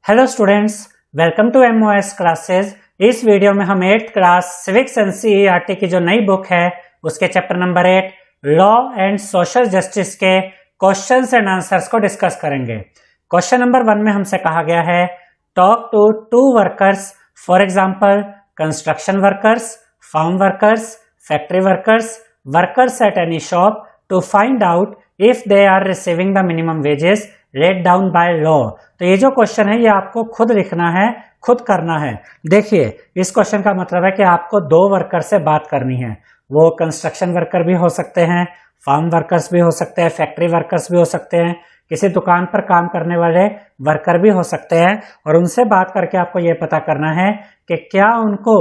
Hello students, welcome to MOS classes. इस video में हम 8th क्लास सिविक्स एनसीईआरटी की जो नई बुक है उसके chapter number 8 law and social justice के क्वेश्चंस एंड आंसर्स को डिस्कस करेंगे। क्वेश्चन नंबर 1 में हमसे कहा गया है talk to 2 workers, for example construction workers, farm workers, factory workers, workers at any shop to find out if they are receiving the minimum wages let down by law. तो ये जो question है ये आपको खुद लिखना है, खुद करना है। देखिए, इस क्वेश्चन का मतलब है कि आपको 2 वर्कर से बात करनी है। वो कंस्ट्रक्शन वर्कर भी हो सकते हैं, फार्म वर्कर्स भी हो सकते हैं, फैक्ट्री वर्कर्स भी हो सकते हैं, किसी दुकान पर काम करने वाले वर्कर भी हो सकते हैं। और उनसे बात करके आपको ये पता करना है कि क्या उनको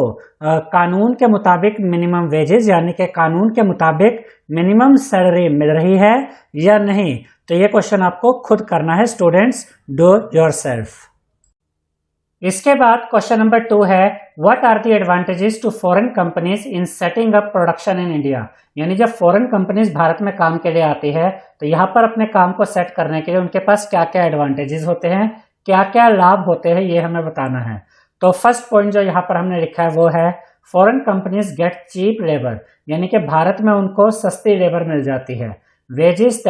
कानून के मुताबिक मिनिमम वेजेस यानी कि कानून के मुताबिक मिनिमम सैलरी मिल रही है या नहीं। तो ये क्वेश्चन आपको खुद करना है स्टूडेंट्स, डू योरसेल्फ। इसके बाद क्वेश्चन नंबर 2 है what are the advantages to foreign companies in setting up production in India. यानी जब फॉरेन कंपनीज भारत में काम के लिए आती है तो यहाँ पर अपने काम को सेट करने के लिए उनके पास क्या क्या एडवांटेजेस होते हैं, क्या क्या लाभ होते हैं, ये हमें बताना है। तो फर्स्ट पॉइंट जो यहाँ पर हमने लिखा है वो है foreign companies get cheap labour, यानी कि भारत में उनको सस्ती लेबर मिल जाती है। Wages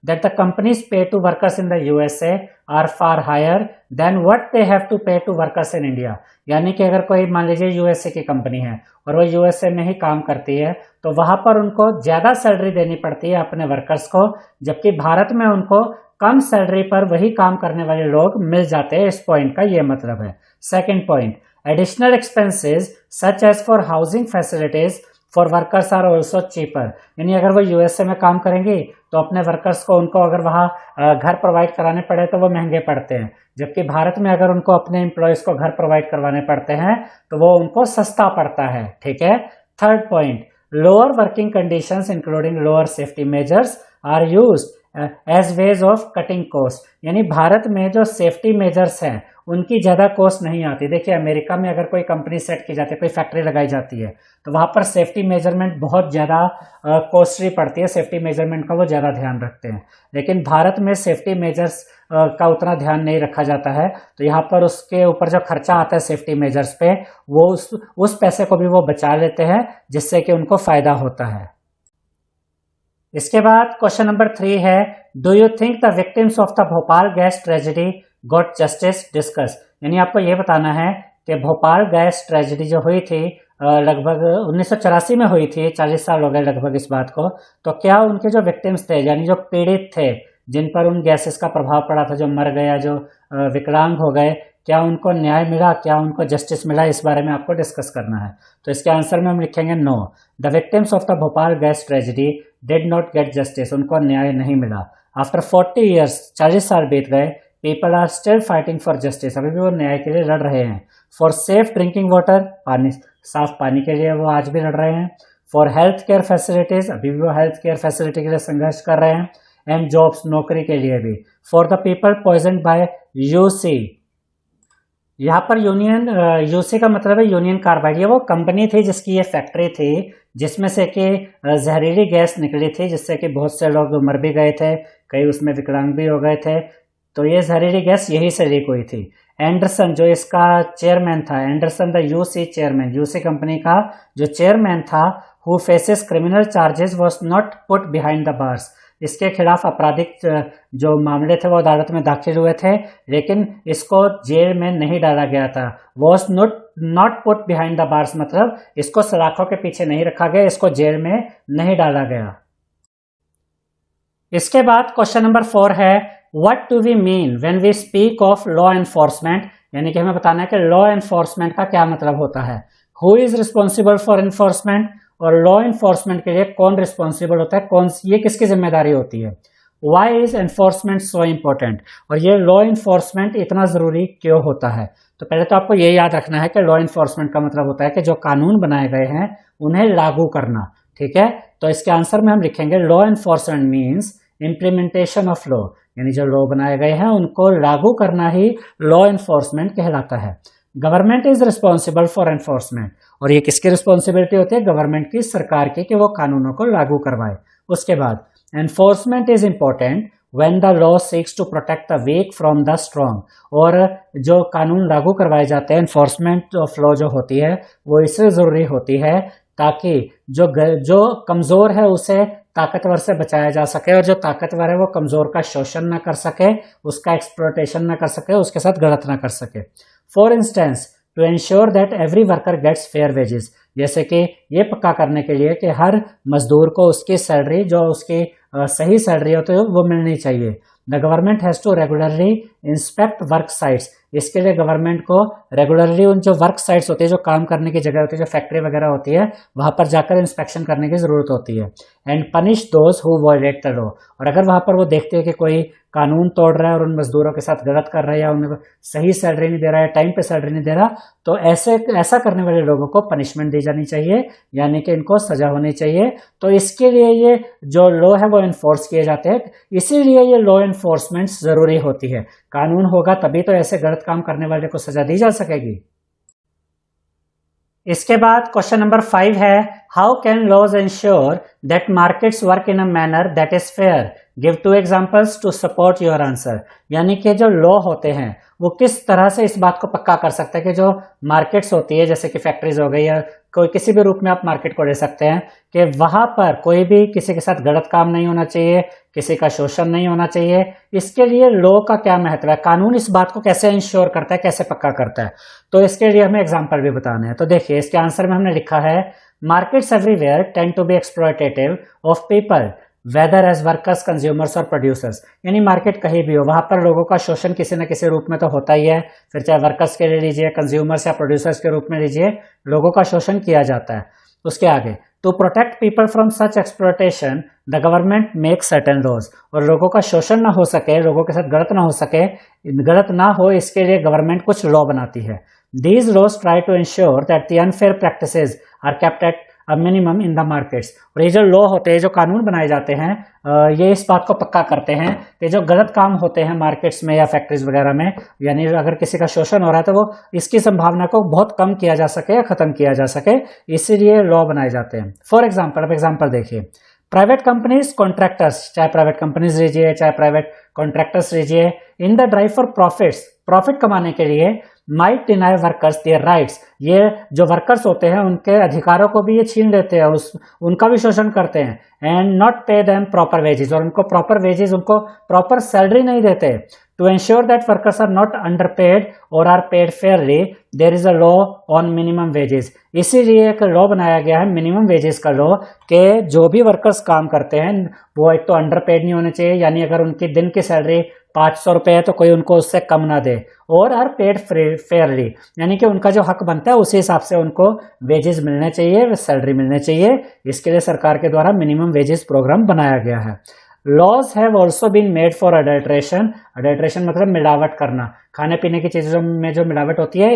that the companies pay to workers in the USA are far higher than what they have to pay to workers in India। यानी कि अगर कोई मान लीजिए यूएसए की कंपनी है और वो यूएसए में ही काम करती है तो वहां पर उनको ज्यादा सैलरी देनी पड़ती है अपने वर्कर्स को, जबकि भारत में उनको कम सैलरी पर वही काम करने वाले लोग मिल जाते हैं। इस पॉइंट का ये मतलब है। Second point, additional expenses such as for housing facilities for workers are also cheaper. यानी अगर वो यूएसए में काम करेंगे तो अपने वर्कर्स को उनको अगर वहाँ घर प्रोवाइड कराने पड़े तो वो महंगे पड़ते हैं, जबकि भारत में अगर उनको अपने एम्प्लॉयज़ को घर प्रोवाइड करवाने पड़ते हैं तो वो उनको सस्ता पड़ता है। ठीक है। Third point, lower working conditions including lower safety measures are used as ways of cutting cost. यानी भारत में जो सेफ्टी मेजर्स हैं उनकी ज़्यादा कॉस्ट नहीं आती। देखिए, अमेरिका में अगर कोई कंपनी सेट की जाती है, कोई फैक्ट्री लगाई जाती है तो वहाँ पर सेफ्टी मेजरमेंट बहुत ज़्यादा कॉस्टली पड़ती है, सेफ्टी मेजरमेंट का वो ज़्यादा ध्यान रखते हैं। लेकिन भारत में सेफ्टी मेजर्स का उतना ध्यान नहीं रखा जाता है, तो यहाँ पर उसके ऊपर जो खर्चा आता है सेफ्टी मेजर्स पे वो उस पैसे को भी वो बचा लेते हैं, जिससे कि उनको फ़ायदा होता है। इसके बाद क्वेश्चन नंबर 3 है do you think the victims of the Bhopal gas tragedy got justice discuss. यानी आपको ये बताना है कि भोपाल गैस ट्रेजेडी जो हुई थी लगभग 1984 में हुई थी, 40 साल हो गए लगभग इस बात को, तो क्या उनके जो विक्टिम्स थे यानी जो पीड़ित थे जिन पर उन गैसेस का प्रभाव पड़ा था, जो मर गया, जो विकलांग हो गए, क्या उनको न्याय मिला, क्या उनको जस्टिस मिला, इस बारे में आपको डिस्कस करना है। तो इसके आंसर में हम लिखेंगे no, the victims of the Bhopal gas tragedy did not get justice. उनको न्याय नहीं मिला। आफ्टर 40 ईयर्स, 40 साल बीत गए, people are still fighting for justice. अभी भी वो न्याय के लिए लड़ रहे हैं। फॉर सेफ ड्रिंकिंग वाटर, पानी, साफ पानी के लिए वो आज भी लड़ रहे हैं। फॉर हेल्थ केयर फैसिलिटीज, अभी भी वो हेल्थ केयर फैसिलिटी के लिए संघर्ष कर रहे हैं। एंड जॉब्स, नौकरी के लिए भी। For the people poisoned by UC, यहाँ पर यूनियन, यूसी का मतलब है यूनियन कार्बाइड। ये वो कंपनी थी जिसकी ये फैक्ट्री थी जिसमें से कि जहरीली गैस निकली थी, जिससे कि बहुत से लोग मर भी गए थे, कई उसमें विकलांग भी हो गए थे। तो ये जहरीली गैस यही से लीक हुई थी। एंडरसन जो इसका चेयरमैन था, Anderson the UC chairman, UC company का जो चेयरमैन था, who faces criminal charges was not put behind the bars. इसके खिलाफ आपराधिक जो मामले थे वो अदालत में दाखिल हुए थे, लेकिन इसको जेल में नहीं डाला गया था। Was not put behind the bars मतलब इसको सलाखों के पीछे नहीं रखा गया, इसको जेल में नहीं डाला गया। इसके बाद क्वेश्चन नंबर 4 है what do we mean when we speak of law enforcement. यानी कि हमें बताना है कि लॉ एनफोर्समेंट का क्या मतलब होता है। Who is responsible for enforcement, और लॉ एनफोर्समेंट के लिए कौन रिस्पॉन्सिबल होता है, ये किसकी जिम्मेदारी होती है। Why is enforcement so important, और ये लॉ एनफोर्समेंट इतना जरूरी क्यों होता है। तो पहले तो आपको ये याद रखना है कि लॉ एनफोर्समेंट का मतलब होता है कि जो कानून बनाए गए हैं उन्हें लागू करना। ठीक है। तो इसके आंसर में हम लिखेंगे law enforcement means implementation of law, यानी जो लॉ बनाए गए हैं उनको लागू करना ही लॉ एनफोर्समेंट कहलाता है। Government is responsible for enforcement, और ये किसकी रिस्पॉन्सिबिलिटी होती है, गवर्नमेंट की, सरकार की, कि वो कानूनों को लागू करवाए। उसके बाद enforcement is important when the law seeks to protect the weak from the strong, और जो कानून लागू करवाए जाते हैं, इन्फोर्समेंट ऑफ लॉ जो होती है वो इसलिए ज़रूरी होती है ताकि जो कमज़ोर है उसे ताकतवर से बचाया जा सके, और जो ताकतवर है वो कमज़ोर का शोषण ना कर सके, उसका एक्सप्लॉयटेशन ना कर सके, उसके साथ गलत ना कर सके। For instance to ensure that every worker gets fair wages, जैसे कि ये पक्का करने के लिए कि हर मजदूर को उसकी सैलरी जो उसकी सही सैलरी होती है वो मिलनी चाहिए। The government has to regularly inspect work sites, इसके लिए गवर्नमेंट को रेगुलरली उन जो वर्क साइट्स होती है, जो काम करने की जगह होती है, जो फैक्ट्री वगैरह होती है, वहाँ पर जाकर इंस्पेक्शन करने की ज़रूरत होती है। And punish those who violate the law, और अगर वहाँ पर वो देखते हैं कि कोई कानून तोड़ रहा है और उन मजदूरों के साथ गलत कर रहा है या उन्हें सही सैलरी नहीं दे रहा है, टाइम पे सैलरी नहीं दे रहा, तो ऐसा करने वाले लोगों को पनिशमेंट दी जानी चाहिए, यानी कि इनको सजा होनी चाहिए। तो इसके लिए ये जो लॉ है वो इन्फोर्स किए जाते हैं, इसीलिए ये लॉ इन्फोर्समेंट ज़रूरी होती है। कानून होगा तभी तो ऐसे गलत काम करने वाले को सजा दी जा सकेगी। इसके बाद क्वेश्चन नंबर 5 है, how can laws ensure that markets work in a manner that is fair, give 2 examples to support your answer. यानी कि जो लॉ होते हैं वो किस तरह से इस बात को पक्का कर सकते हैं कि जो मार्केट्स होती है, जैसे कि फैक्ट्रीज हो गई या कोई किसी भी रूप में आप मार्केट को ले सकते हैं, कि वहां पर कोई भी किसी के साथ गलत काम नहीं होना चाहिए, किसी का शोषण नहीं होना चाहिए। इसके लिए लॉ का क्या महत्व है, कानून इस बात को कैसे इंश्योर करता है, कैसे पक्का करता है, तो इसके लिए हमें एग्जाम्पल भी बताने हैं। तो देखिए इसके आंसर में हमने लिखा है, markets everywhere tend to be exploitative of people whether as workers, consumers और प्रोड्यूसर्स। यानी मार्केट कहीं भी हो वहां पर लोगों का शोषण किसी न किसी रूप में तो होता ही है, फिर चाहे वर्कर्स के लिए लीजिए, कंज्यूमर्स या प्रोड्यूसर्स के रूप में लीजिए, लोगों का शोषण किया जाता है। उसके आगे, to protect people from such exploitation the government make certain laws, और लोगों का शोषण ना हो सके, लोगों के साथ गलत ना हो सके, गलत ना हो, इसके लिए गवर्नमेंट कुछ लॉ बनाती है। These laws try to ensure that the unfair practices are kept at a minimum in the markets. और ये जो लॉ होते हैं, जो कानून बनाए जाते हैं, ये इस बात को पक्का करते हैं कि जो गलत काम होते हैं मार्केट्स में या फैक्ट्रीज वगैरह में, यानी अगर किसी का शोषण हो रहा है तो वो इसकी संभावना को बहुत कम किया जा सके या खत्म किया जा सके, इसीलिए लॉ बनाए जाते हैं। फॉर एग्जाम्पल, अब एग्जाम्पल देखिए, प्राइवेट कंपनीज कॉन्ट्रैक्टर्स, चाहे प्राइवेट कंपनीज लीजिए चाहे प्राइवेट कॉन्ट्रैक्टर्स लीजिए, in the drive for profits, profit कमाने के लिए, might deny workers their rights, ये जो वर्कर्स होते हैं उनके अधिकारों को भी ये छीन लेते हैं, उनका भी शोषण करते हैं। And not pay them proper wages, और उनको प्रॉपर वेजेस, उनको प्रॉपर सैलरी नहीं देते। To ensure that workers are not underpaid और are paid fairly, there is a law on minimum wages. इसीलिए एक लॉ बनाया गया है, मिनिमम वेजेस का लॉ, कि जो भी वर्कर्स काम करते हैं वो एक तो अंडरपेड नहीं होने चाहिए, यानी अगर उनकी दिन की सैलरी 500 रुपये है तो कोई उनको उससे कम ना दे, और आर पेड फेयरली, यानी कि उनका जो हक बनता है उसी हिसाब से उनको वेजेस मिलने चाहिए, सैलरी मिलने चाहिए। इसके लिए सरकार के द्वारा मिनिमम वेजेस प्रोग्राम बनाया गया है। Laws have also been made for adulteration, adulteration मतलब मिलावट करना, खाने पीने की चीज़ों में जो मिलावट होती है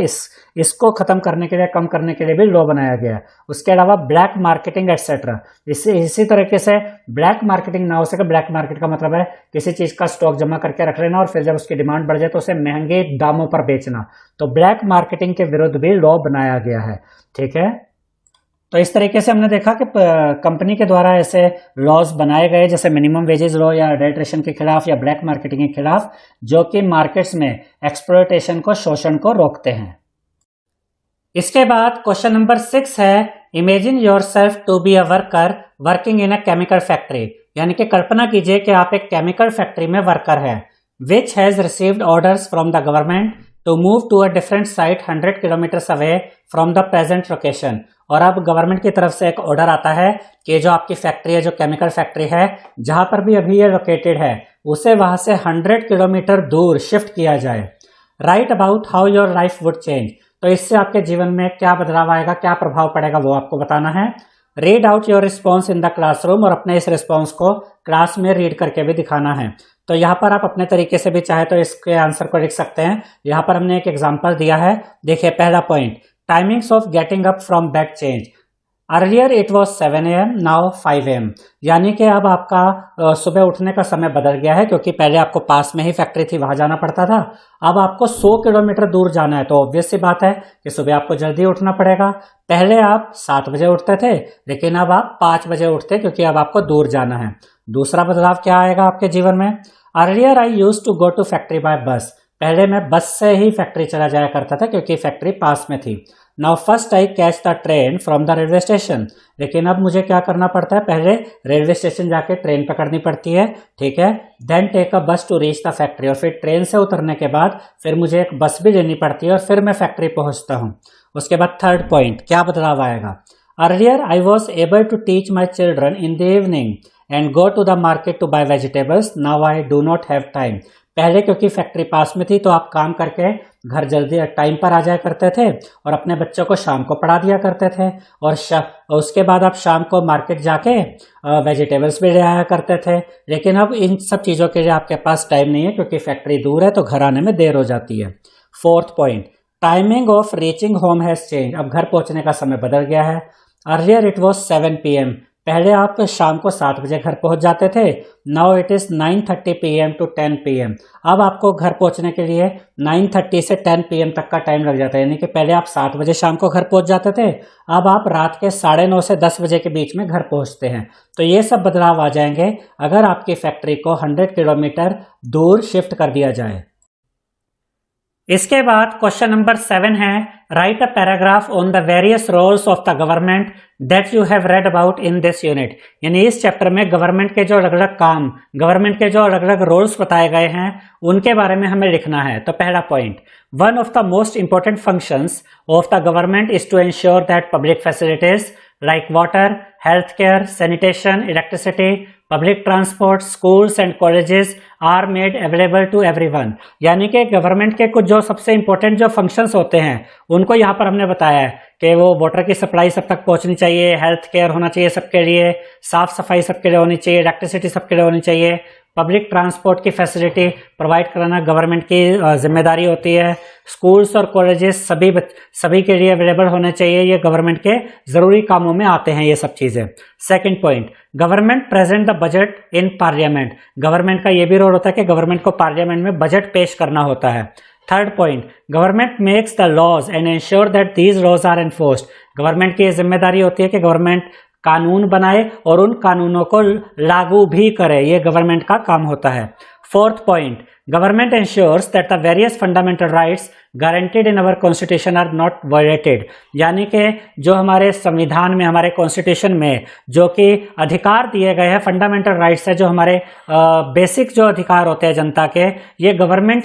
इसको खत्म करने के लिए, कम करने के लिए भी लॉ बनाया गया है। उसके अलावा ब्लैक मार्केटिंग एटसेट्रा, इसी तरीके से ब्लैक मार्केटिंग ना हो सके। ब्लैक मार्केट का मतलब है किसी चीज़ का स्टॉक जमा करके रख लेना और फिर जब उसकी डिमांड बढ़ जाए तो उसे महंगे दामों पर बेचना, तो ब्लैक मार्केटिंग के विरुद्ध भी लॉ बनाया गया है। ठीक है, तो इस तरीके से हमने देखा कि कंपनी के द्वारा ऐसे लॉज बनाए गए, जैसे मिनिमम वेजेस लॉ या अडल्ट्रेशन के खिलाफ या ब्लैक मार्केटिंग के खिलाफ, जो कि मार्केट्स में एक्सप्लॉयटेशन को, शोषण को रोकते हैं। इसके बाद क्वेश्चन नंबर 6 है, imagine yourself to be a worker working in a chemical factory, यानी कि कल्पना कीजिए कि आप एक केमिकल फैक्ट्री में वर्कर है, which has received orders from the government to move to a different site 100 kilometres away from the present location. और अब गवर्नमेंट की तरफ से एक ऑर्डर आता है कि जो आपकी फैक्ट्री है, जो केमिकल फैक्ट्री है, जहां पर भी अभी ये लोकेटेड है, उसे वहां से 100 किलोमीटर दूर शिफ्ट किया जाए। Right about how your life would change, तो इससे आपके जीवन में क्या बदलाव आएगा, क्या प्रभाव पड़ेगा, वो आपको बताना है। Read out your response in the classroom, और अपने इस रिस्पॉन्स को क्लास में रीड करके भी दिखाना है। तो यहाँ पर आप अपने तरीके से भी चाहे तो इसके आंसर को लिख सकते हैं। यहाँ पर हमने एक एग्जाम्पल दिया है, देखिए पहला point, timings of getting up from bed change, earlier it was 7 AM, now 5 AM, यानी कि अब आपका सुबह उठने का समय बदल गया है, क्योंकि पहले आपको पास में ही फैक्ट्री थी, वहां जाना पड़ता था, अब आपको 100 किलोमीटर दूर जाना है, तो ऑब्वियस सी बात है कि सुबह आपको जल्दी उठना पड़ेगा। पहले आप 7 बजे उठते थे, लेकिन अब आप 5 बजे उठते, क्योंकि अब आपको दूर जाना है। दूसरा बदलाव क्या आएगा आपके जीवन में, earlier I use to go to factory by bus. पहले मैं बस से ही फैक्ट्री चला जाया करता था क्योंकि फैक्ट्री पास में थी। Now first I catch the train from the railway station. लेकिन अब मुझे क्या करना पड़ता है, पहले रेलवे स्टेशन जाके ट्रेन पकड़नी पड़ती है, ठीक है। देन टेक अ बस टू रीच द फैक्ट्री, और फिर ट्रेन से उतरने के बाद फिर मुझे एक बस भी लेनी पड़ती है और फिर मैं फैक्ट्री पहुंचता हूँ। उसके बाद थर्ड पॉइंट, क्या बदलाव आएगा। Earlier I was able to teach my children in the evening and go to the market to buy vegetables, now I do not have time. पहले क्योंकि फैक्ट्री पास में थी तो आप काम करके घर जल्दी टाइम पर आ जाया करते थे और अपने बच्चों को शाम को पढ़ा दिया करते थे, और उसके बाद आप शाम को मार्केट जाके वेजिटेबल्स भी ले आया करते थे। लेकिन अब इन सब चीज़ों के लिए आपके पास टाइम नहीं है क्योंकि फैक्ट्री दूर है तो घर आने में देर हो जाती है। Fourth point, timing of reaching home has change. अब घर पहुंचने का समय बदल गया है। अर्लियर इट वॉज 7 PM, पहले आप शाम को 7 बजे घर पहुंच जाते थे। Now it is 9:30 PM to 10 PM। अब आपको घर पहुंचने के लिए 9:30 से 10 PM तक का टाइम लग जाता है, यानी कि पहले आप 7 बजे शाम को घर पहुंच जाते थे, अब आप रात के 9:30 से 10 बजे के बीच में घर पहुंचते हैं। तो ये सब बदलाव आ जाएंगे अगर आपकी फैक्ट्री को 100 किलोमीटर दूर शिफ्ट कर दिया जाए। इसके बाद क्वेश्चन नंबर 7 है, write a paragraph on the various roles of the government that you have read about in this unit. यानी इस चैप्टर में गवर्नमेंट के जो अलग अलग काम, गवर्नमेंट के जो अलग अलग रोल्स बताए गए हैं उनके बारे में हमें लिखना है। तो पहला point, one of the most important functions of the government is to ensure that public facilities like water, healthcare, sanitation, electricity, public transport, schools and colleges are made available to everyone। यानी कि government के कुछ जो सबसे important जो functions होते हैं उनको यहाँ पर हमने बताया है कि वो वाटर की सप्लाई सब तक पहुँचनी चाहिए, हेल्थ केयर होना चाहिए सबके लिए, साफ सफाई सबके लिए होनी चाहिए, इलेक्ट्रिसिटी सबके लिए होनी चाहिए, पब्लिक ट्रांसपोर्ट की फैसिलिटी प्रोवाइड कराना गवर्नमेंट की जिम्मेदारी होती है, स्कूल्स और कॉलेजेस सभी के लिए अवेलेबल होने चाहिए, ये गवर्नमेंट के ज़रूरी कामों में आते हैं ये सब चीज़ें। Second point, government present the budget in parliament. Government का ये भी रोल होता है कि गवर्नमेंट को पार्लियामेंट में बजट पेश करना होता है। Third point, government makes the laws and ensure that these laws are enforced. Government की ये जिम्मेदारी होती है कि गवर्नमेंट कानून बनाए और उन कानूनों को लागू भी करे, ये गवर्नमेंट का काम होता है। Fourth point, government ensures that the various fundamental rights guaranteed in our constitution are not violated. यानी कि जो हमारे संविधान में, हमारे कॉन्स्टिट्यूशन में जो कि अधिकार दिए गए हैं, फंडामेंटल राइट्स है, जो हमारे बेसिक जो अधिकार होते हैं जनता के, ये गवर्नमेंट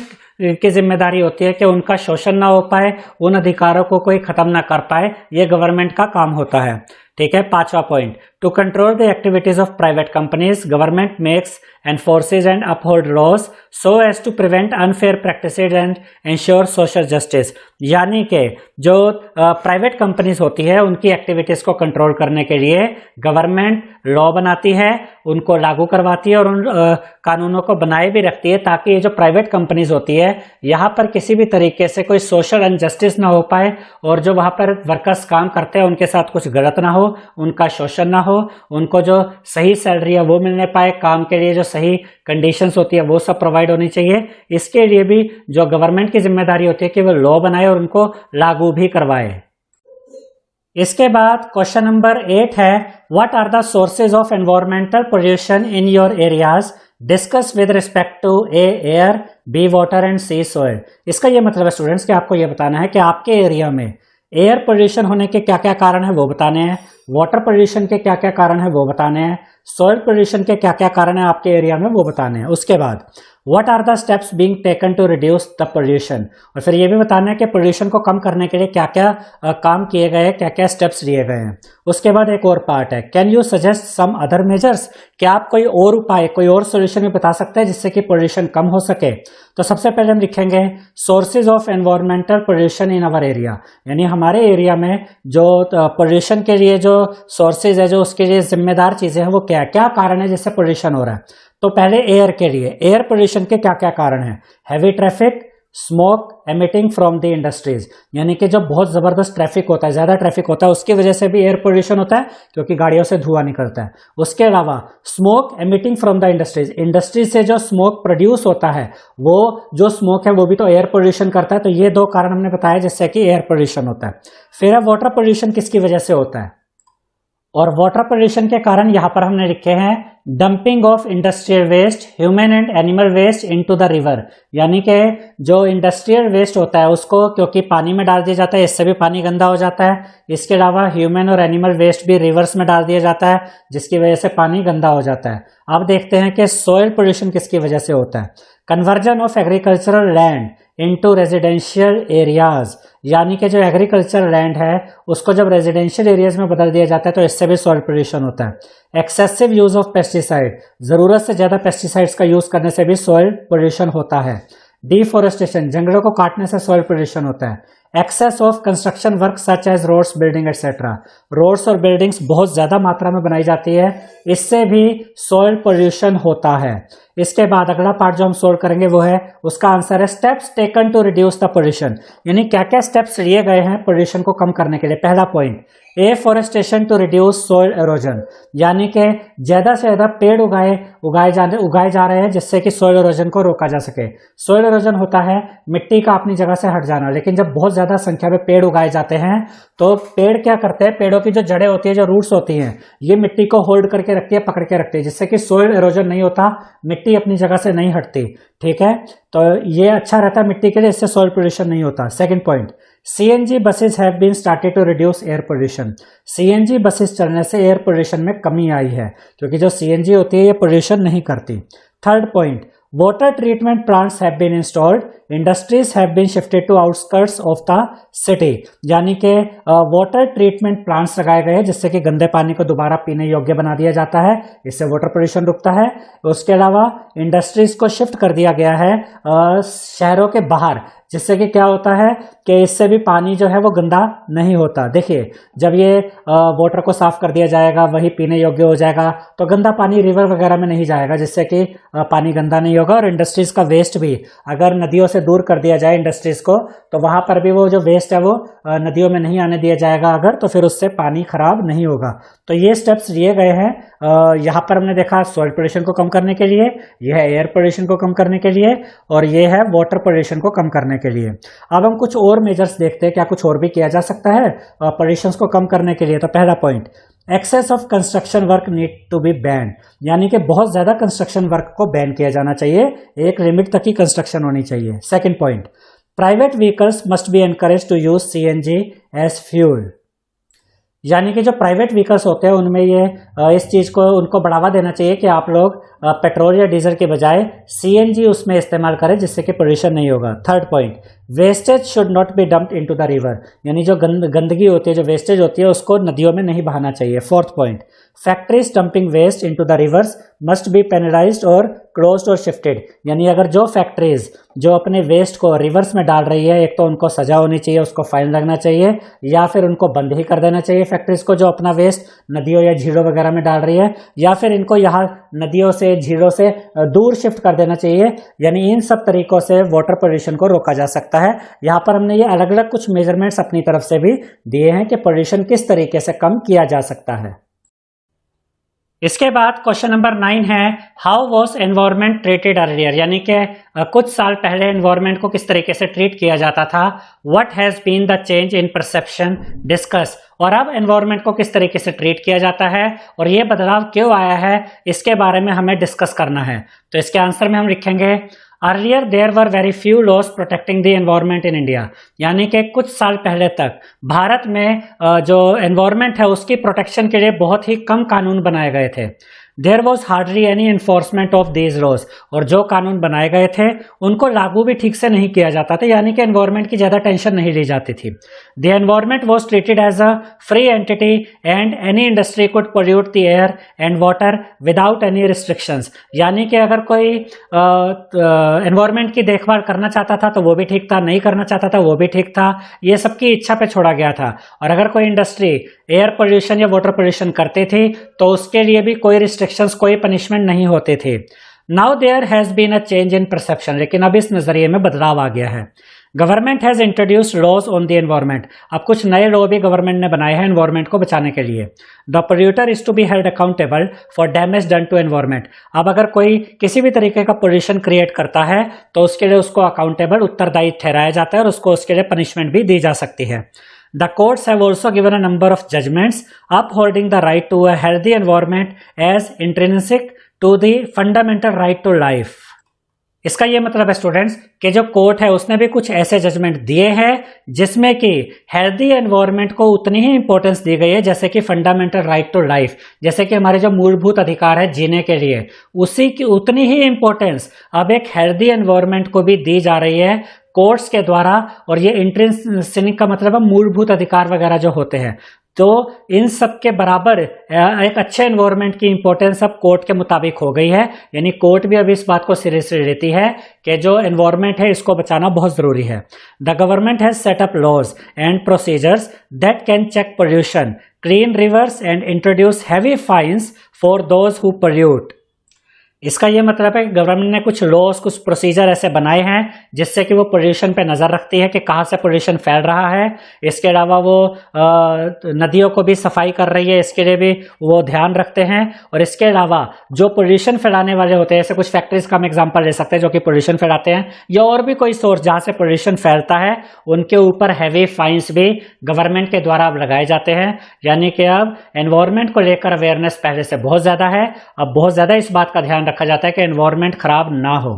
की जिम्मेदारी होती है कि उनका शोषण ना हो पाए, उन अधिकारों को कोई खत्म ना कर पाए, ये गवर्नमेंट का काम होता है। ठीक है। पांचवा point, to control the activities of private companies government makes enforces and uphold laws so as to prevent unfair practices and ensure social justice. यानी कि जो प्राइवेट कंपनीज होती है उनकी एक्टिविटीज को कंट्रोल करने के लिए गवर्नमेंट लॉ बनाती है, उनको लागू करवाती है और उन कानूनों को बनाए भी रखती है ताकि ये जो प्राइवेट कंपनीज होती है यहाँ पर किसी भी तरीके से कोई सोशल अनजस्टिस ना हो पाए और जो वहाँ पर वर्कर्स काम करते हैं उनके साथ कुछ गलत ना हो, उनका शोषण ना हो, उनको जो सही सैलरी है वो मिलने पाए, काम के लिए जो सही कंडीशंस होती है वो सब प्रोवाइड होनी चाहिए। इसके लिए भी जो गवर्नमेंट की जिम्मेदारी होती है कि वो लॉ बनाए और उनको लागू भी करवाए। इसके बाद क्वेश्चन नंबर 8 है, what are the sources of environmental pollution in your areas, discuss with respect to air, b water and c soil. इसका ये मतलब है स्टूडेंट्स कि आपको ये बताना है कि आपके एरिया में एयर पोल्यूशन होने के क्या क्या कारण है वो बताने हैं, वाटर पोल्यूशन के क्या क्या कारण है वो बताने हैं, सॉइल पोल्यूशन के क्या क्या कारण है आपके एरिया में वो बताने हैं। उसके बाद what are the steps being taken to reduce the pollution, और फिर ये भी बताना है कि पोल्यूशन को कम करने के लिए क्या क्या काम किए गए हैं, क्या क्या स्टेप्स लिए गए हैं। उसके बाद एक और पार्ट है, can you suggest some other measures, क्या आप कोई और उपाय, कोई और सोल्यूशन भी बता सकते हैं जिससे कि पोल्यूशन कम हो सके। तो सबसे पहले हम लिखेंगे sources of environmental pollution in our area, यानी हमारे एरिया में जो पोल्यूशन के लिए जो सोर्सेज है, जो उसके लिए जिम्मेदार चीजें हैं वो क्या क्या कारण है जिससे पोल्यूशन हो रहा है। तो पहले एयर के लिए, एयर पोल्यूशन के क्या क्या कारण है, heavy traffic, smoke emitting from the industries, यानी कि जब बहुत जबरदस्त ट्रैफिक होता है, ज्यादा ट्रैफिक होता है, उसकी वजह से भी एयर पोल्यूशन होता है क्योंकि गाड़ियों से धुआं निकलता है। उसके अलावा smoke emitting from the industries, industries से जो स्मोक प्रोड्यूस होता है वो जो स्मोक है वो भी तो एयर पोल्यूशन करता है। तो ये दो कारण हमने बताया जिससे कि एयर पोल्यूशन होता है। फिर वाटर पोल्यूशन किसकी वजह से होता है, और वाटर पोल्यूशन के कारण यहाँ पर हमने लिखे हैं dumping of industrial waste, human and animal waste into the river, यानी कि जो इंडस्ट्रियल वेस्ट होता है उसको क्योंकि पानी में डाल दिया जाता है, इससे भी पानी गंदा हो जाता है। इसके अलावा ह्यूमन और एनिमल वेस्ट भी रिवर्स में डाल दिया जाता है, जिसकी वजह से पानी गंदा हो जाता है। अब देखते हैं कि सॉइल पोल्यूशन किसकी वजह से होता है। Conversion of agricultural land into residential areas, यानी कि जो एग्रीकल्चर लैंड है उसको जब रेजिडेंशियल एरियाज में बदल दिया जाता है तो इससे भी सॉइल पोल्यूशन होता है। एक्सेसिव यूज ऑफ पेस्टिसाइड, जरूरत से ज्यादा पेस्टिसाइड्स का यूज करने से भी सॉइल पोल्यूशन होता है। डिफॉरेस्टेशन, जंगलों को काटने से सॉइल पोल्यूशन होता है। Excess of construction work such as roads, building etcetera, roads और बिल्डिंग्स बहुत ज्यादा मात्रा में बनाई जाती है, इससे भी सॉइल पोल्यूशन होता है। इसके बाद अगला पार्ट जो हम सोल्व करेंगे वो है, उसका आंसर है steps taken to reduce the pollution, यानी क्या क्या स्टेप्स लिए गए हैं पोल्यूशन को कम करने के लिए। पहला point, afforestation to reduce soil erosion, यानी कि ज्यादा से ज्यादा पेड़ उगाए जा रहे हैं जिससे कि सॉइल एरोजन को रोका जा सके। सॉइल एरोजन होता है मिट्टी का अपनी जगह से हट जाना, लेकिन जब बहुत ज्यादा संख्या में पेड़ उगाए जाते हैं तो पेड़ क्या करते हैं, पेड़ों की जो जड़ें होती है, जो रूट्स होती हैं, ये मिट्टी को होल्ड करके रखती है, पकड़ के रखती है, जिससे कि सॉइल एरोजन नहीं होता, मिट्टी अपनी जगह से नहीं हटती। ठीक है, तो ये अच्छा रहता है मिट्टी के लिए, इससे सॉइल पोल्यूशन नहीं होता। Second point, CNG buses have been started to reduce air pollution, CNG buses चलने से एयर पोल्यूशन में कमी आई है, क्योंकि जो सीएनजी होती है ये पोल्यूशन नहीं करती। Third point, water treatment plants have been installed, industries have been shifted to outskirts of the city, यानी कि वाटर ट्रीटमेंट प्लांट्स लगाए गए हैं जिससे कि गंदे पानी को दोबारा पीने योग्य बना दिया जाता है, इससे वाटर पोल्यूशन रुकता है। उसके अलावा इंडस्ट्रीज को शिफ्ट कर दिया गया है शहरों के बाहर, जिससे कि क्या होता है कि इससे भी पानी जो है वो गंदा नहीं होता। देखिए, जब ये वाटर को साफ कर दिया जाएगा, वही पीने योग्य हो जाएगा, तो गंदा पानी रिवर वगैरह में नहीं जाएगा, जिससे कि पानी गंदा नहीं होगा। और इंडस्ट्रीज का वेस्ट भी अगर नदियों से दूर कर दिया जाए इंडस्ट्रीज को, तो वहां पर भी वो जो वेस्ट है वो नदियों में नहीं आने दिया जाएगा अगर, तो फिर उससे पानी खराब नहीं होगा। तो ये स्टेप्स लिए गए हैं। यहाँ पर हमने देखा सॉइल पोल्यूशन को कम करने के लिए, यह है एयर पोल्यूशन को कम करने के लिए, और ये है वाटर पोल्यूशन को कम करने के लिए। अब हम कुछ और मेजर्स देखते हैं, क्या कुछ और भी किया जा सकता है पोल्यूशन को कम करने के लिए। तो पहला point, excess of construction work need to be ban, यानी कि बहुत ज्यादा कंस्ट्रक्शन वर्क को बैन किया जाना चाहिए, एक लिमिट तक ही कंस्ट्रक्शन होनी चाहिए। Second point, private vehicles must be encourage to use CNG as fuel, यानी कि जो प्राइवेट व्हीकल्स होते हैं उनमें ये इस चीज़ को उनको बढ़ावा देना चाहिए कि आप लोग पेट्रोल या डीजल के बजाय सीएनजी उसमें इस्तेमाल करें, जिससे कि पोल्यूशन नहीं होगा। Third point, wastage should not be dumped into the river, यानी जो गंदगी होती है, जो वेस्टेज होती है, उसको नदियों में नहीं बहाना चाहिए। Fourth point, factories dumping waste into the rivers must be penalised और क्लोज्ड और शिफ्टेड, यानी अगर जो फैक्ट्रीज जो अपने वेस्ट को रिवर्स में डाल रही है, एक तो उनको सजा होनी चाहिए, उसको फाइन लगना चाहिए, या फिर उनको बंद ही कर देना चाहिए फैक्ट्रीज को जो अपना वेस्ट नदियों या झीलों वगैरह में डाल रही है, या फिर इनको यहाँ नदियों से झीलों से दूर शिफ्ट कर देना चाहिए। यानी इन सब तरीकों से वाटर पोल्यूशन को रोका जा सकता है। यहाँ पर हमने ये अलग अलग कुछ मेजरमेंट्स अपनी तरफ से भी दिए हैं कि पोल्यूशन किस तरीके से कम किया जा सकता है। इसके बाद क्वेश्चन नंबर 9 है, how was environment treated earlier, यानी कि कुछ साल पहले एनवायरमेंट को किस तरीके से ट्रीट किया जाता था। What has been the change in perception, discuss, और अब एनवायरमेंट को किस तरीके से ट्रीट किया जाता है और ये बदलाव क्यों आया है, इसके बारे में हमें डिस्कस करना है। तो इसके आंसर में हम लिखेंगे, earlier there were very few laws protecting the environment in India, यानी कि कुछ साल पहले तक भारत में जो एनवायरमेंट है उसकी प्रोटेक्शन के लिए बहुत ही कम कानून बनाए गए थे। There was hardly any enforcement of these laws, और जो कानून बनाए गए थे उनको लागू भी ठीक से नहीं किया जाता था, यानी कि एनवायरमेंट की ज़्यादा टेंशन नहीं ली जाती थी। The environment was treated as a free entity and any industry could pollute the air and water without any restrictions, यानी कि अगर कोई एनवायरमेंट की देखभाल करना चाहता था तो वो भी ठीक था, नहीं करना चाहता था वो भी ठीक था, ये सबकी इच्छा पे छोड़ा गया था। और अगर कोई इंडस्ट्री एयर पोल्यूशन या वाटर पोल्यूशन करती थी तो उसके लिए भी कोई रिस्ट्रिक्शंस, कोई पनिशमेंट नहीं होते थे। Now there has been a change in perception, लेकिन अब इस नजरिए में बदलाव आ गया है। Government has introduced laws on the environment, अब कुछ नए लॉ भी गवर्नमेंट ने बनाए हैं एनवायरमेंट को बचाने के लिए। The polluter is to be held accountable for damage done to environment, अब अगर कोई किसी भी तरीके का पोल्यूशन क्रिएट करता है तो उसके लिए उसको अकाउंटेबल, उत्तरदायी ठहराया जाता है और उसको उसके लिए पनिशमेंट भी दी जा सकती है। The courts have also given a number of judgments upholding the right to a healthy environment as intrinsic to the fundamental right to life. इसका ये मतलब है स्टूडेंट्स कि जो कोर्ट है उसने भी कुछ ऐसे जजमेंट दिए हैं जिसमें कि हेल्दी एनवायरनमेंट को उतनी ही इंपॉर्टेंस दी गई है जैसे कि फंडामेंटल राइट टू लाइफ, जैसे कि हमारे जो मूलभूत अधिकार है जीने के लिए, उसी की उतनी ही इंपॉर्टेंस अब एक हेल्दी एनवायरनमेंट को भी दी जा रही है कोर्ट्स के द्वारा। और ये इंट्रिंसिक का मतलब है मूलभूत अधिकार वगैरह जो होते हैं, तो इन सब के बराबर एक अच्छे एनवायरनमेंट की इंपॉर्टेंस अब कोर्ट के मुताबिक हो गई है। यानी कोर्ट भी अब इस बात को सीरियसली लेती है कि जो एनवायरनमेंट है इसको बचाना बहुत जरूरी है। The government has set up laws and procedures that can check pollution, clean rivers and introduce heavy fines for those who pollute. इसका ये मतलब है कि गवर्नमेंट ने कुछ लॉज, कुछ प्रोसीजर ऐसे बनाए हैं जिससे कि वो पोल्यूशन पे नज़र रखती है कि कहाँ से पोल्यूशन फैल रहा है। इसके अलावा वो नदियों को भी सफाई कर रही है, इसके लिए भी वो ध्यान रखते हैं। और इसके अलावा जो पोल्यूशन फैलाने वाले होते हैं, जैसे कुछ फैक्ट्रीज का हम एग्जांपल ले सकते हैं जो कि पोल्यूशन फैलाते हैं, या और भी कोई सोर्स जहाँ से पोल्यूशन फैलता है, उनके ऊपर हैवी फाइन्स भी गवर्नमेंट के द्वारा अब लगाए जाते हैं। यानी कि अब एनवायरनमेंट को लेकर अवेयरनेस पहले से बहुत ज़्यादा है, अब बहुत ज़्यादा इस बात का ध्यान रखा जाता है कि एनवायरनमेंट खराब ना हो।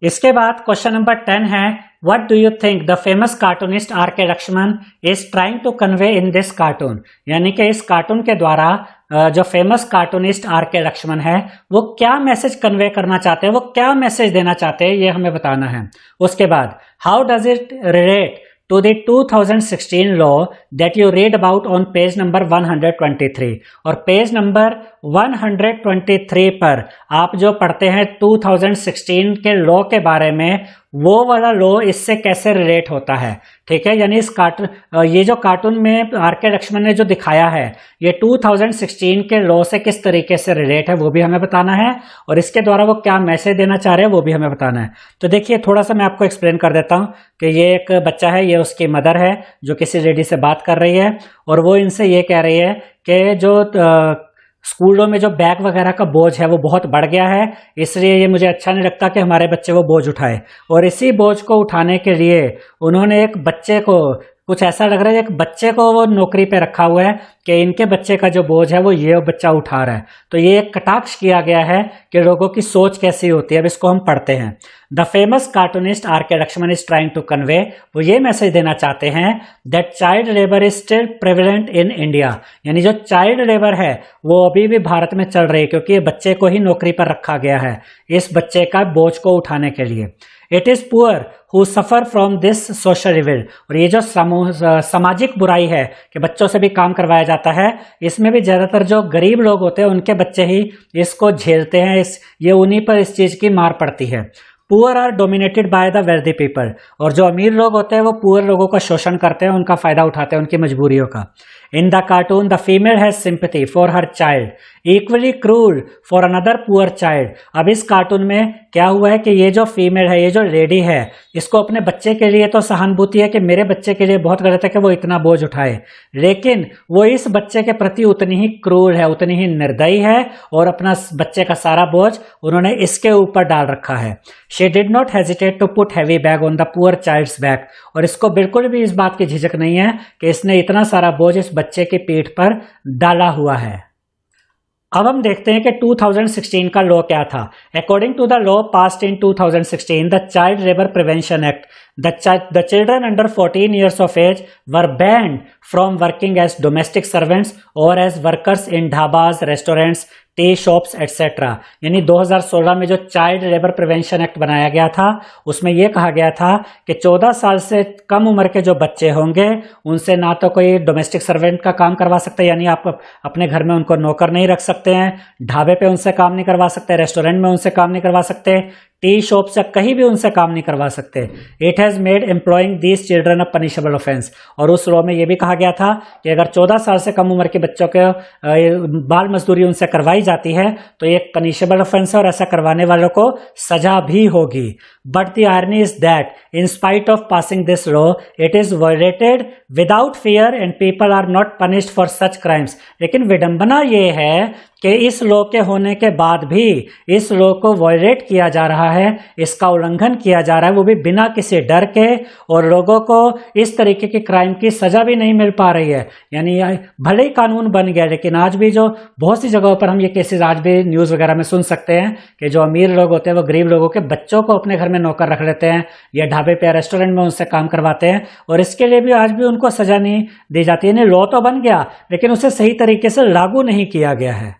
इसके बाद क्वेश्चन नंबर 10 है, what do you think the famous cartoonist R K Laxman is trying to convey in this cartoon. यानी कि इस कार्टून के द्वारा जो famous cartoonist R K Lakshman है वो क्या मैसेज कन्वे करना चाहते हैं, वो क्या मैसेज देना चाहते हैं, ये हमें बताना है। उसके बाद how does it relate to the 2016 law that you read about on page number 123। और पेज नंबर 123 पर आप जो पढ़ते हैं 2016 के लॉ के बारे में, वो वाला लॉ इससे कैसे रिलेट होता है। ठीक है, यानी इस ये जो कार्टून में आर के लक्ष्मण ने जो दिखाया है ये 2016 के लॉ से किस तरीके से रिलेट है वो भी हमें बताना है, और इसके द्वारा वो क्या मैसेज देना चाह रहे हैं वो भी हमें बताना है। तो देखिए थोड़ा सा मैं आपको एक्सप्लेन कर देता हूँ कि ये एक बच्चा है, ये उसकी मदर है जो किसी लेडी से बात कर रही है, और वो इनसे ये कह रही है कि जो स्कूलों में जो बैग वगैरह का बोझ है वो बहुत बढ़ गया है, इसलिए ये मुझे अच्छा नहीं लगता कि हमारे बच्चे वो बोझ उठाए। और इसी बोझ को उठाने के लिए उन्होंने एक बच्चे को, कुछ ऐसा लग रहा है एक बच्चे को वो नौकरी पे रखा हुआ है कि इनके बच्चे का जो बोझ है वो ये बच्चा उठा रहा है। तो ये एक कटाक्ष किया गया है कि लोगों की सोच कैसी होती है। अब इसको हम पढ़ते हैं। The famous cartoonist R K Laxman is trying to convey, वो ये मैसेज देना चाहते हैं that child labour is still prevalent in India. यानी जो चाइल्ड लेबर है वो अभी भी भारत में चल रही है क्योंकि ये बच्चे को ही नौकरी पर रखा गया है इस बच्चे का बोझ को उठाने के लिए। It is poor who suffer from this social evil. और ये जो सामाजिक बुराई है कि बच्चों से भी काम करवाया जाता है, इसमें भी ज्यादातर जो गरीब लोग होते हैं उनके बच्चे ही इसको झेलते हैं, ये उन्हीं पर इस चीज की मार पड़ती है। Poor are dominated by the wealthy people. और जो अमीर लोग होते हैं वो पुअर लोगों का शोषण करते हैं, उनका फायदा उठाते हैं, उनकी मजबूरियों का। In the cartoon the female has sympathy for her child equally cruel for another poor child. अब इस कार्टून में क्या हुआ है कि ये जो फीमेल है, ये जो लेडी है, इसको अपने बच्चे के लिए तो सहानुभूति है कि मेरे बच्चे के लिए बहुत गलत है कि वो इतना बोझ उठाए, लेकिन वो इस बच्चे के प्रति उतनी ही क्रूर है, उतनी ही निर्दयी है, और अपना बच्चे का सारा बोझ उन्होंने इसके ऊपर डाल रखा है। She did not hesitate to put heavy bag on the poor child's back. और इसको बिल्कुल भी इस बात की झिझक नहीं है कि इसने इतना सारा बोझ इस बच्चे की पीठ पर डाला हुआ है। अब हम देखते हैं कि 2016 का लॉ क्या था। According to the law passed in 2016, the child labour prevention act, the children under 14 years of age were banned from working as domestic servants or as workers in dhabas, restaurants, T shops etcetera. यानी 2016 में जो child labour prevention act बनाया गया था उसमें यह कहा गया था कि 14 साल से कम उम्र के जो बच्चे होंगे उनसे ना तो कोई डोमेस्टिक सर्वेंट का काम करवा सकते, यानी आप अपने घर में उनको नौकर नहीं रख सकते हैं, ढाबे पे उनसे काम नहीं करवा सकते, रेस्टोरेंट में उनसे काम नहीं करवा सकते, टी शॉप से कहीं भी उनसे काम नहीं करवा सकते। It has made employing these children a punishable offence. और उस लॉ में यह भी कहा गया था कि अगर 14 साल से कम उम्र के बच्चों के बाल मजदूरी उनसे करवाई जाती है तो ये एक पनिशेबल ऑफेंस है और ऐसा करवाने वालों को सजा भी होगी। But the irony is that in spite of passing this law it is violated without fear and people are not punished for such crimes. लेकिन विडंबना ये है कि इस लॉ के होने के बाद भी इस लॉ को वायलेट किया जा रहा है, इसका उल्लंघन किया जा रहा है, वो भी बिना किसी डर के, और लोगों को इस तरीके के क्राइम की सजा भी नहीं मिल पा रही है। यानी भले ही कानून बन गया, लेकिन आज भी जो बहुत सी जगहों पर हम ये केसेस आज भी न्यूज़ वगैरह में सुन सकते हैं कि जो अमीर लोग होते हैं वो गरीब लोगों के बच्चों को अपने घर में नौकर रख लेते हैं या ढाबे पे रेस्टोरेंट में उनसे काम करवाते हैं, और इसके लिए भी आज भी उनको सजा नहीं दी जाती है। लॉ तो बन गया लेकिन उसे सही तरीके से लागू नहीं किया गया है।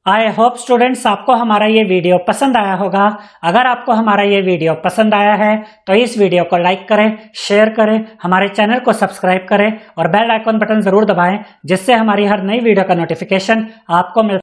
आई होप स्टूडेंट्स आपको हमारा ये वीडियो पसंद आया होगा। अगर आपको हमारा ये वीडियो पसंद आया है तो इस वीडियो को लाइक करें, शेयर करें, हमारे चैनल को सब्सक्राइब करें और बेल आइकॉन बटन जरूर दबाएं, जिससे हमारी हर नई वीडियो का नोटिफिकेशन आपको मिल